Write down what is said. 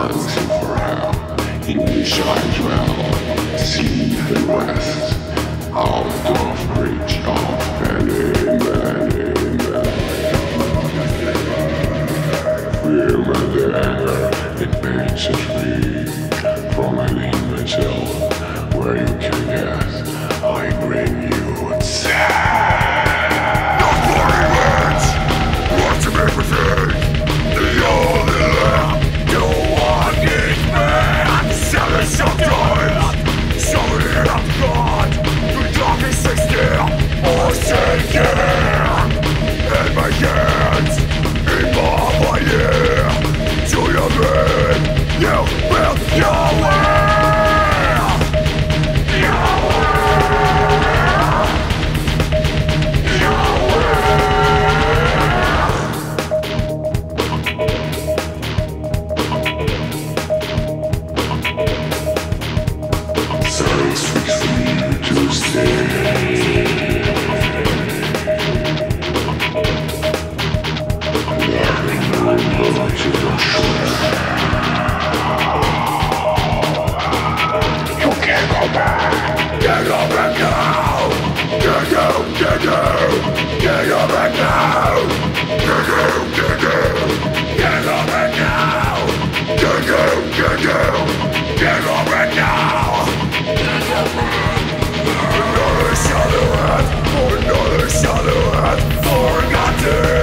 dancing for hell. In the shines round, see the rest. Out of reach of many, many, fear and the anger, it makes it free from an myself where you can guess. I bring you sad. Not bloody words, what to make me think. The only left, you want it, man. Selling sometimes, selling it up God. The darkest is still, or sinking. In my hands, in my body. To your brain, you will your way. Get up and go! Get go, get go! Get up and go! Get go, get go! Get up and go! Get go, get go! Get up and go! Another silhouette, forgotten.